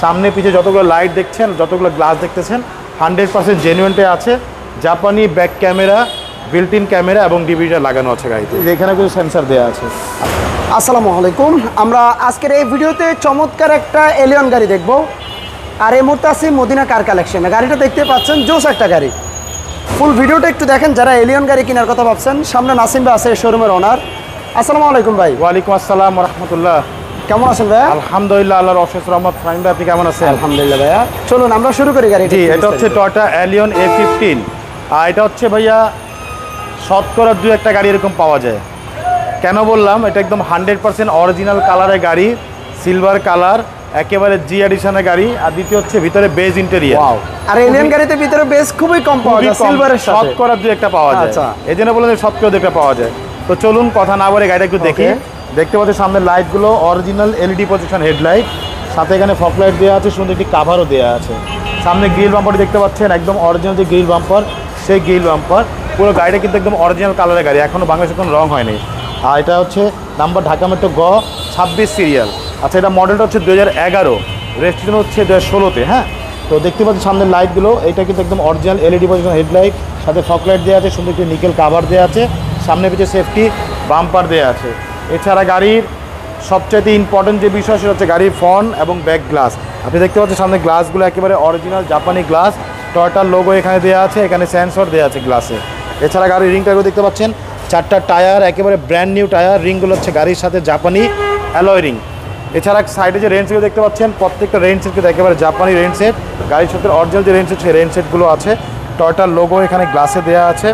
সামনে পিছে যতগুলো লাইট দেখছেন, যতগুলো গ্লাস দেখতেছেন 100% জেনুইনটে আছে। জাপানি back camera, built in camera এবং ডিভিডি লাগানো আছে গাড়িতে। এখানে কিছু সেন্সার দেওয়া আছে। আসসালামু আলাইকুম। আমরা আজকের এই ভিডিওতে চমৎকার একটা এলিয়ন গাড়ি দেখব। আর এই মুহূর্তে আছি মদিনা কার কালেকশনে। গাড়িটা দেখতে পাচ্ছেন, জোস একটা গাড়ি। ফুল ভিডিওটা একটু দেখেন যারা এলিয়ন গাড়ি কেনার কথা ভাবছেন। সামনে নাসিম ভাই আছে, শোরুমের ওনার। আসসালামু আলাইকুম ভাই। ওয়ালাইকুম আসসালাম ওয়া রাহমাতুল্লাহ। কেমন আছেন ভাইয়া? আলহামদুলিল্লাহ, আল্লাহর অশেষ রহমত। ফাহিম ভাই, আপনি কেমন আছেন? আলহামদুলিল্লাহ ভাইয়া। চলুন আমরা শুরু করি গাড়ি। জি, এটা হচ্ছে টয়োটা এলিয়ন A15। আর এটা হচ্ছে ভাইয়া শতকরা 2-1টা গাড়ি এরকম পাওয়া যায়। কেন বললাম? এটা একদম 100% অরিজিনাল কালারের গাড়ি, সিলভার কালার, একেবারে জি এডিশনের গাড়ি। আর দ্বিতীয় হচ্ছে ভিতরে বেজ ইন্টেরিয়র। ওয়াও। আর এলিয়ন গাড়িতে ভিতরে বেজ খুবই কম পাওয়া যায়, সিলভারের সাথে শতকরা 2-1টা পাওয়া যায়। আচ্ছা, এজন্য বললাম শতকরা 2-1টা পাওয়া যায়। তো চলুন কথা না বলে গাড়িটা একটু দেখি। দেখতে পাচ্ছেন সামনের লাইটগুলো অরিজিনাল এলইডি পজিশন হেডলাইট, সাথে এখানে ফগ লাইট দেওয়া আছে, সুন্দর একটি কাভারও দেওয়া আছে। সামনে গ্রিল বাম্পারটি দেখতে পাচ্ছেন, একদম অরিজিনাল যে গ্রিল বাম্পার, সেই গ্রিল বাম্পার। পুরো গাড়িটা কিন্তু একদম অরিজিনাল কালারের গাড়ি, এখনও বাংলাদেশে কোনো রং হয়নি। আর এটা হচ্ছে নাম্বার ঢাকা মেট্রো গ 26 সিরিয়াল। আচ্ছা, এটা মডেলটা হচ্ছে 2011, রেজিস্ট্রেশন হচ্ছে 2016-তে। হ্যাঁ, তো দেখতে পাচ্ছেন সামনের লাইটগুলো, এটা কিন্তু একদম অরিজিনাল এলইডি পজিশন হেডলাইট, সাথে ফগ লাইট দেওয়া আছে, সুন্দর একটি নিকেল কাভার দেওয়া আছে, সামনে পিছিয়ে সেফটি বাম্পার দেওয়া আছে। এছাড়া গাড়ির সবচাইতে ইম্পর্টেন্ট যে বিষয় সেটা হচ্ছে গাড়ির ফ্রন্ট এবং ব্যাক গ্লাস। আপনি দেখতে পাচ্ছেন সামনে গ্লাসগুলো একেবারে অরিজিনাল জাপানি গ্লাস, টয়োটার লোগো এখানে দেওয়া আছে, এখানে সেন্সর দেওয়া আছে গ্লাসে। এছাড়া গাড়ির রিংটাগুলো দেখতে পাচ্ছেন, 4টা টায়ার, একেবারে ব্র্যান্ড নিউ টায়ার। রিংগুলো হচ্ছে গাড়ির সাথে জাপানি অ্যালয় রিং। এছাড়া সাইডে যে রেন সেটগুলো দেখতে পাচ্ছেন, প্রত্যেকটা রেন সেট কিন্তু একেবারে জাপানি রেন সেট। গাড়ির সাথে অরিজিনাল যে রেন সেট, সেই রেন সেটগুলো আছে। টয়োটার লোগো এখানে গ্লাসে দেওয়া আছে।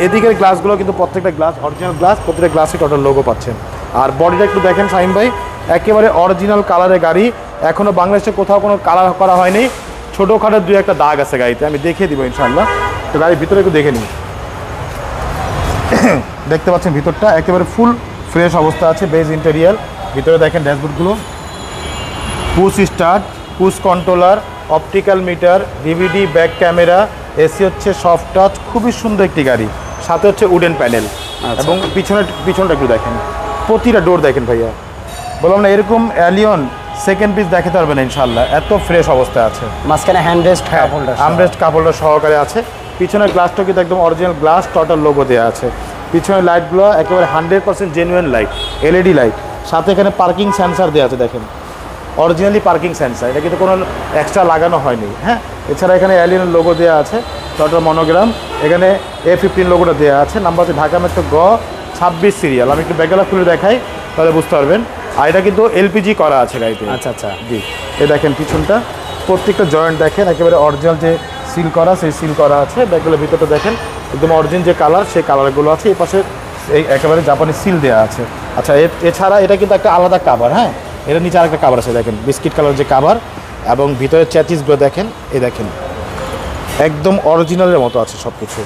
এদিকের গ্লাসগুলো কিন্তু প্রত্যেকটা গ্লাস অরিজিনাল গ্লাস, প্রত্যেকটা গ্লাসে টয়োটার লোগো পাচ্ছেন। আর বডিটা একটু দেখেন ফাহিম ভাই, একেবারে অরিজিনাল কালারের গাড়ি, এখনও বাংলাদেশে কোথাও কোনো কালার করা হয়নি। ছোটোখাটো 2-1টা দাগ আছে গাড়িতে, আমি দেখিয়ে দিব ইনশাআল্লাহ। তো গাড়ির ভিতরে একটু দেখে নিই। দেখতে পাচ্ছেন ভিতরটা একেবারে ফুল ফ্রেশ অবস্থা আছে, বেজ ইন্টেরিয়ার। ভিতরে দেখেন ড্যাশবোর্ডগুলো, push start, push controller, optical meter, DVD, back camera, AC হচ্ছে সফট টাচ। খুবই সুন্দর একটি গাড়ি, সাথে হচ্ছে উডেন প্যানেল। এবং পিছনটা একটু দেখেন, প্রতিটা ডোর দেখেন ভাইয়া। বললাম না, এরকম অ্যালিয়ন সেকেন্ড পিস দেখাতে পারবেন ইনশাআল্লাহ, এত ফ্রেশ অবস্থায় আছে। মাঝখানে হ্যান্ডরেস্ট, আর্মরেস্ট কাপ হোল্ডার সহকারে আছে। পিছনের গ্লাসটা কিন্তু একদম অরিজিনাল গ্লাস, টয়োটার লোগো দেওয়া আছে। পিছনের লাইটগুলো একেবারে 100% জেনুইন লাইট, এলইডি লাইট। সাথে এখানে পার্কিং সেন্সার দেওয়া আছে, দেখেন অরিজিনালি পার্কিং সেন্সার, এটা কিন্তু কোনো এক্সট্রা লাগানো হয়নি। হ্যাঁ, এছাড়া এখানে এলিয়নের লোগো দেওয়া আছে, টয়োটার মনোগ্রাম, এখানে A15 লোগোটা দেওয়া আছে। নাম্বার হচ্ছে ঢাকা মেট্রো গ 26 সিরিয়াল। আমি একটু ব্যাকগ্রাউন্ড খুলে দেখাই, তাহলে বুঝতে পারবেন। আর এটা কিন্তু এলপিজি করা আছে গাড়িতে। আচ্ছা আচ্ছা, জি। এই দেখেন পিছনটা, প্রত্যেকটা জয়েন্ট দেখেন একেবারে অরিজিনাল যে সিল করা, সেই সিল করা আছে। ব্যাগগুলোর ভিতরটা দেখেন একদম অরিজিনাল যে কালার, সেই কালারগুলো আছে। এই পাশে এই একেবারে জাপানি সিল দেওয়া আছে। আচ্ছা, এছাড়া এটা কিন্তু একটা আলাদা কাভার। হ্যাঁ, এর নিচে আরেকটা কাভার আছে, দেখেন বিস্কিট কালার যে কাভার। এবং ভিতরে চ্যাচিসগুলো দেখেন, এই দেখেন একদম অরিজিনালের মতো আছে সব কিছু।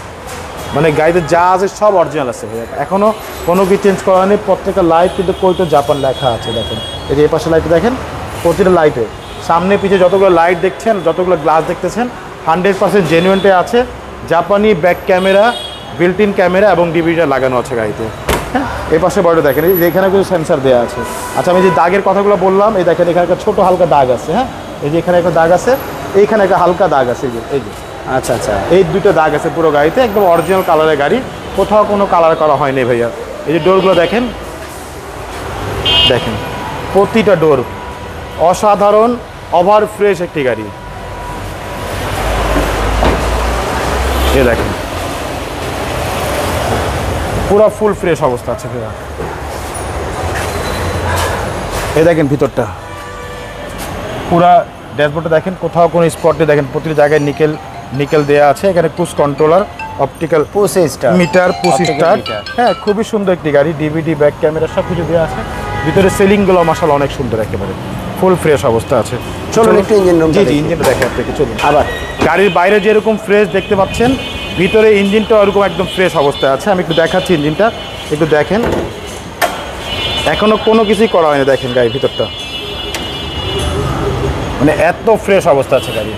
মানে গাড়িতে যা আছে সব অরিজিনাল আছে, এখনও কোনো কিছু চেঞ্জ করা হয়নি। প্রত্যেকটা লাইট কিন্তু কোইটো জাপান লেখা আছে, দেখেন এই যে এই পাশে লাইটে দেখেন, প্রতিটা লাইটে সামনে পিছে যতগুলো লাইট দেখছেন, যতগুলো গ্লাস দেখতেছেন 100% জেনুইনটে আছে। জাপানি back camera, built in camera এবং ডিভিডি লাগানো আছে গাড়িতে। হ্যাঁ, এই পাশে বড় দেখেন, এই যে এখানে কিছু সেন্সার দেওয়া আছে। আচ্ছা, আমি যে দাগের কথাগুলো বললাম, এই দেখেন এখানে একটা ছোটো হালকা দাগ আছে। হ্যাঁ, এই যে এখানে একটা দাগ আছে, এইখানে একটা হালকা দাগ আছে, এই যে আচ্ছা আচ্ছা, এই দুটো দাগ আছে পুরো গাড়িতে। একদম অরিজিনাল কালারের গাড়ি, কোথাও কোনো কালার করা হয়নি ভাইয়া। এই যে ডোরগুলো দেখেন, দেখেন প্রতিটা ডোর অসাধারণ, ওভার ফ্রেশ একটি গাড়ি। এ দেখেন পুরো ফুল ফ্রেশ অবস্থা আছে ভাইয়া। এই দেখেন ভিতরটা, পুরা ড্যাশবোর্ডটা দেখেন, কোথাও কোনো স্পটে দেখেন, প্রতিটা জায়গায় নিকেল দেওয়া আছে। এখানে push controller, optical metre, push start. হ্যাঁ, খুবই সুন্দর একটি গাড়ি, ডিভিডি, ব্যাক ক্যামেরা সব কিছু দেওয়া আছে। ভিতরে সিলিংগুলো মাশাআল্লাহ অনেক সুন্দর, একেবারে ফুল ফ্রেশ অবস্থা আছে। চলুন একটু ইঞ্জিন রুম। জি, ইঞ্জিনটা দেখে আপনাকে। চলুন। আবার গাড়ির বাইরে যেরকম ফ্রেশ দেখতে পাচ্ছেন, ভিতরে ইঞ্জিনটা ওরকম একদম ফ্রেশ অবস্থায় আছে। আমি একটু দেখাচ্ছি ইঞ্জিনটা, একটু দেখেন। এখনও কোনো কিছুই করা হয়নি, দেখেন গাড়ির ভিতরটা মানে এত ফ্রেশ অবস্থা আছে গাড়ি।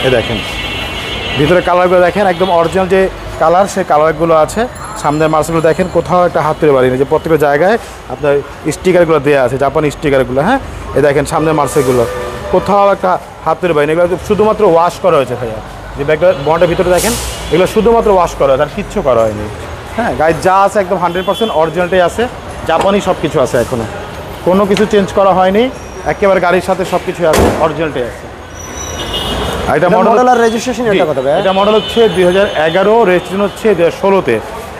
এ দেখেন ভিতরে কালারগুলো দেখেন, একদম অরিজিনাল যে কালার, সেই কালারগুলো আছে। সামনের মার্সেলগুলো দেখেন কোথাও একটা হাত তুলে বাড়ি নেই, যে প্রত্যেকটা জায়গায় আপনার স্টিকারগুলো দেওয়া আছে, জাপানি স্টিকারগুলো। হ্যাঁ, এই দেখেন সামনের মার্সেলগুলো কোথাও একটা হাত তুলে বাড়ি নেই, এগুলো শুধুমাত্র ওয়াশ করা হয়েছে ভাইয়া। যে ব্যাগটা বন্ডের ভিতরে দেখেন, এগুলো শুধুমাত্র ওয়াশ করা হয়েছে, আর কিচ্ছু করা হয়নি। হ্যাঁ, গাড়ি যা আছে একদম 100% অরিজিনালটাই আছে, জাপানি সব কিছু আছে, এখনও কোনো কিছু চেঞ্জ করা হয়নি, একেবারে গাড়ির সাথে সব কিছু আছে, অরিজিনালটাই আছে। আর এটা মডেল আর রেজিস্ট্রেশন এটা কত ভাই? এটা মডেল হচ্ছে 2011, রেজিস্ট্রেশন হচ্ছে 2016-তে,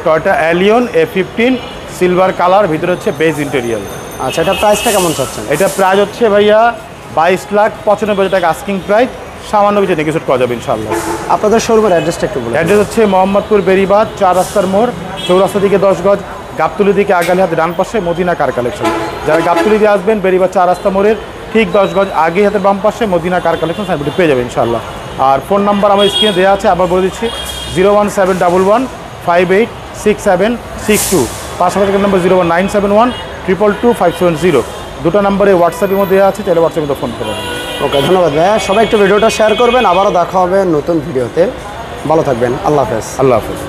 Toyota Allion A15 silver colour, ভিতরে হচ্ছে বেজ ইন্টেরিয়র। আচ্ছা, এটা প্রাইসটা কেমন চাচ্ছেন? এটা প্রাইস হচ্ছে ভাইয়া 22,95,000 টাকা আস্কিং প্রাইস, সামান্য কিছু নেগোশিয়েট করা যাবে ইনশাআল্লাহ। আপনাদের শোরুমের অ্যাড্রেসটা একটু বলুন। অ্যাড্রেস হচ্ছে মোহাম্মদপুর বেরিবাদ 4 রাস্তার মোড়, চৌরাস্তা দিকে 10 গজ, গাবতলি দিকে আগালি হাতে ডান পাশে মদিনা কার কালেকশন। যারা গাবতলি দিয়ে আসবেন বেরিবাদ 4 রাস্তা মোড়ের ঠিক 10 গজ আগে হাতের বাম পাশে মদিনা কার কালেকশন সাইনবোর্ডে পেয়ে যাবে ইনশাআল্লাহ। আর ফোন নাম্বার আমার স্ক্রিনে দেওয়া আছে, আবার বলে দিচ্ছি 01711586762, পাশাপাশি নাম্বার 01971222570। দুটো নাম্বারে হোয়াটসঅ্যাপের মধ্যে দেওয়া আছে, তাহলে হোয়াটসঅ্যাপে ফোন করবেন। ওকে, ধন্যবাদ ভাইয়া। সবাই একটু ভিডিওটা শেয়ার করবেন, আবারও দেখা হবে নতুন ভিডিওতে। ভালো থাকবেন, আল্লাহ হাফেজ। আল্লাহ হাফেজ।